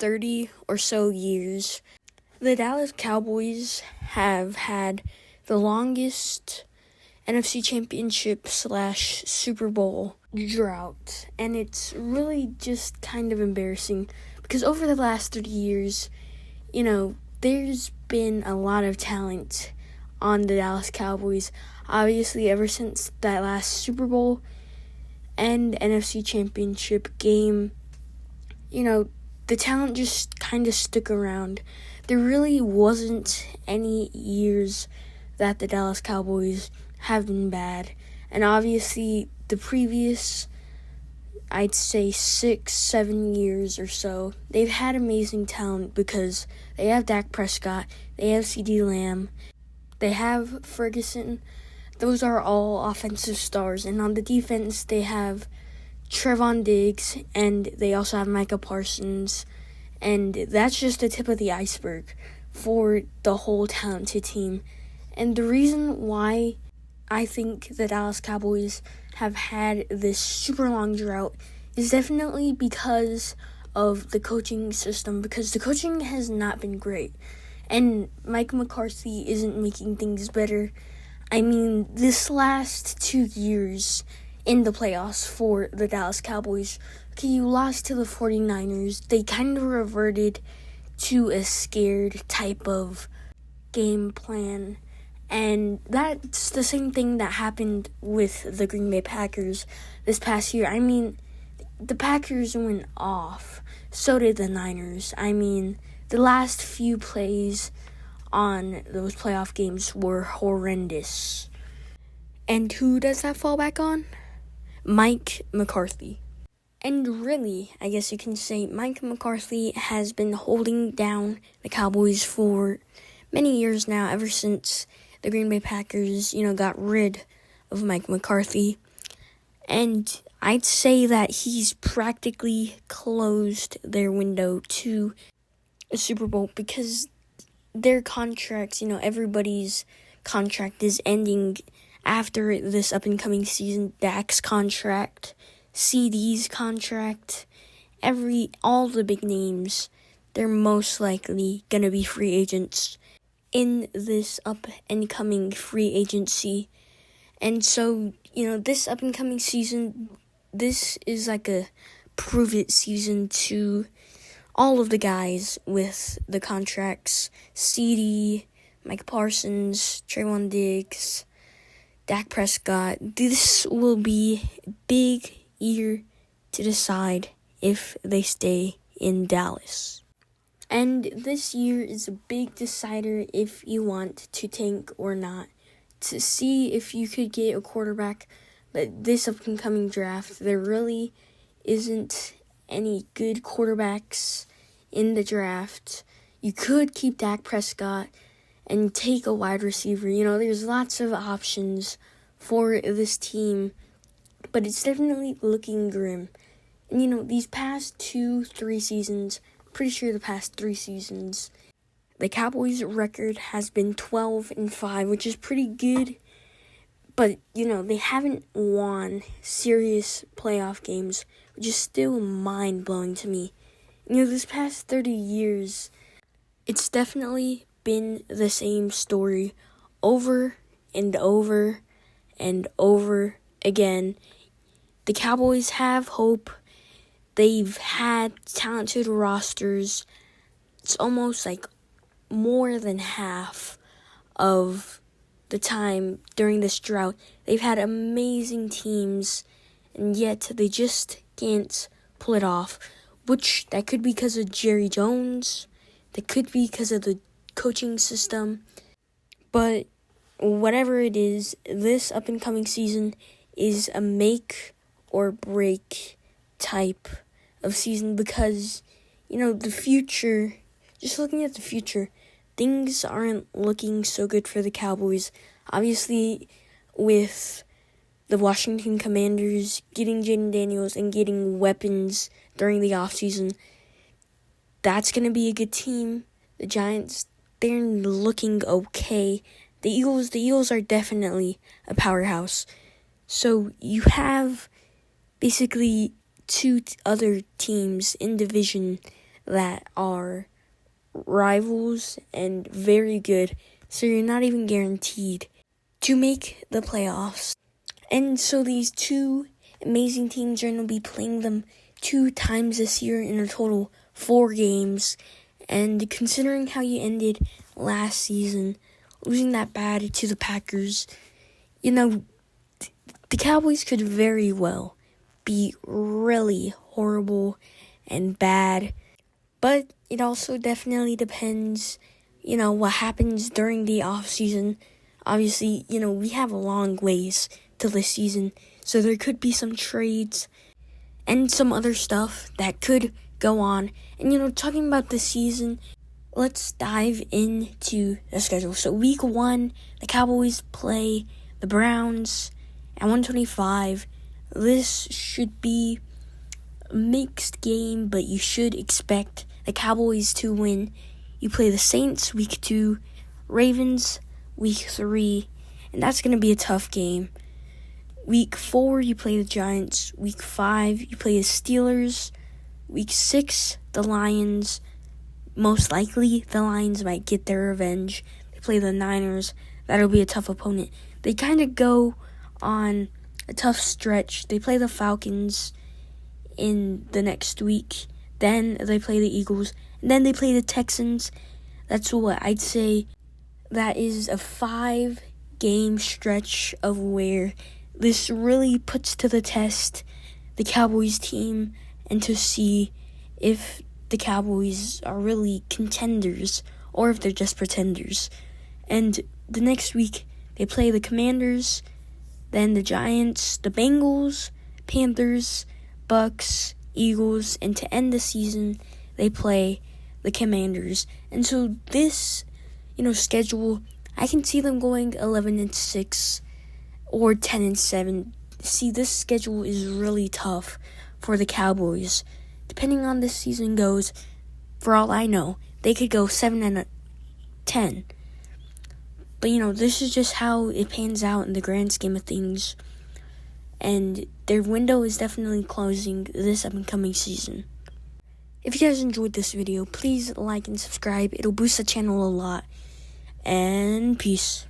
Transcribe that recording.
30 or so years, the Dallas Cowboys have had the longest NFC Championship / Super Bowl drought. And it's really just kind of embarrassing because over the last 30 years, there's been a lot of talent on the Dallas Cowboys. Obviously, ever since that last Super Bowl and NFC Championship game, the talent just kind of stuck around. There really wasn't any years that the Dallas Cowboys have been bad. And obviously, the previous, I'd say 6-7 years or so, they've had amazing talent because they have Dak Prescott, they have CeeDee Lamb, they have Ferguson. Those are all offensive stars. And on the defense, they have Trevon Diggs, and they also have Micah Parsons. And that's just the tip of the iceberg for the whole talented team. And the reason why I think the Dallas Cowboys have had this super long drought is definitely because of the coaching system, because the coaching has not been great. And Mike McCarthy isn't making things better. I mean, this last 2 years in the playoffs for the Dallas Cowboys, you lost to the 49ers. They kind of reverted to a scared type of game plan. And that's the same thing that happened with the Green Bay Packers this past year. I mean, the Packers went off. So did the Niners. I mean, the last few plays on those playoff games were horrendous. And who does that fall back on? Mike McCarthy. And really, I guess you can say Mike McCarthy has been holding down the Cowboys for many years now, ever since the Green Bay Packers, got rid of Mike McCarthy. And I'd say that he's practically closed their window to a Super Bowl because their contracts, everybody's contract is ending after this up-and-coming season. Dak's contract, CD's contract, all the big names, they're most likely going to be free agents in this up-and-coming free agency. And so, this up-and-coming season, this is like a prove-it season to all of the guys with the contracts. CeeDee, Mike Parsons, Trevon Diggs, Dak Prescott. This will be a big year to decide if they stay in Dallas. And this year is a big decider if you want to tank or not, to see if you could get a quarterback. But this upcoming draft, there really isn't any good quarterbacks in the draft. You could keep Dak Prescott and take a wide receiver. There's lots of options for this team, but it's definitely looking grim. And, these past 2-3 seasons, pretty sure the past 3 seasons, the Cowboys' record has been 12-5, which is pretty good. But, they haven't won serious playoff games, which is still mind-blowing to me. This past 30 years, it's definitely been the same story over and over and over again. The Cowboys have hope. They've had talented rosters. It's almost like more than half of the time during this drought. They've had amazing teams, and yet they just can't pull it off. Which, that could be because of Jerry Jones. That could be because of the coaching system. But whatever it is, this up-and-coming season is a make or break type of season because, the future, just looking at the future, things aren't looking so good for the Cowboys. Obviously, with the Washington Commanders getting Jaden Daniels and getting weapons during the offseason, that's going to be a good team. The Giants, they're looking okay. The Eagles are definitely a powerhouse. So you have basically two other teams in division that are rivals and very good, so you're not even guaranteed to make the playoffs. And so these two amazing teams are going to be playing them 2 times this year in a total 4 games. And considering how you ended last season, losing that bad to the Packers, the Cowboys could very well be really horrible and bad. But it also definitely depends, what happens during the offseason. Obviously, we have a long ways to this season, so there could be some trades and some other stuff that could go on. And, talking about the season, let's dive into the schedule. So week 1, the Cowboys play the Browns at 125. This should be a mixed game, but you should expect the Cowboys to win. You play the Saints week 2, Ravens week 3, and that's going to be a tough game. Week 4, you play the Giants. Week 5, you play the Steelers. Week 6, the Lions. Most likely, the Lions might get their revenge. They play the Niners. That'll be a tough opponent. They kind of go on a tough stretch. They play the Falcons in the next week. Then they play the Eagles. And then they play the Texans. That's what I'd say. That is a 5-game stretch of where this really puts to the test the Cowboys team and to see if the Cowboys are really contenders or if they're just pretenders. And the next week, they play the Commanders, then the Giants, the Bengals, Panthers, Bucks, Eagles, and to end the season, they play the Commanders. And so this, schedule, I can see them going 11-6 or 10-7. See, this schedule is really tough for the Cowboys. Depending on this season goes, for all I know, they could go 7-10. But, this is just how it pans out in the grand scheme of things. And their window is definitely closing this upcoming season. If you guys enjoyed this video, please like and subscribe. It'll boost the channel a lot. And peace.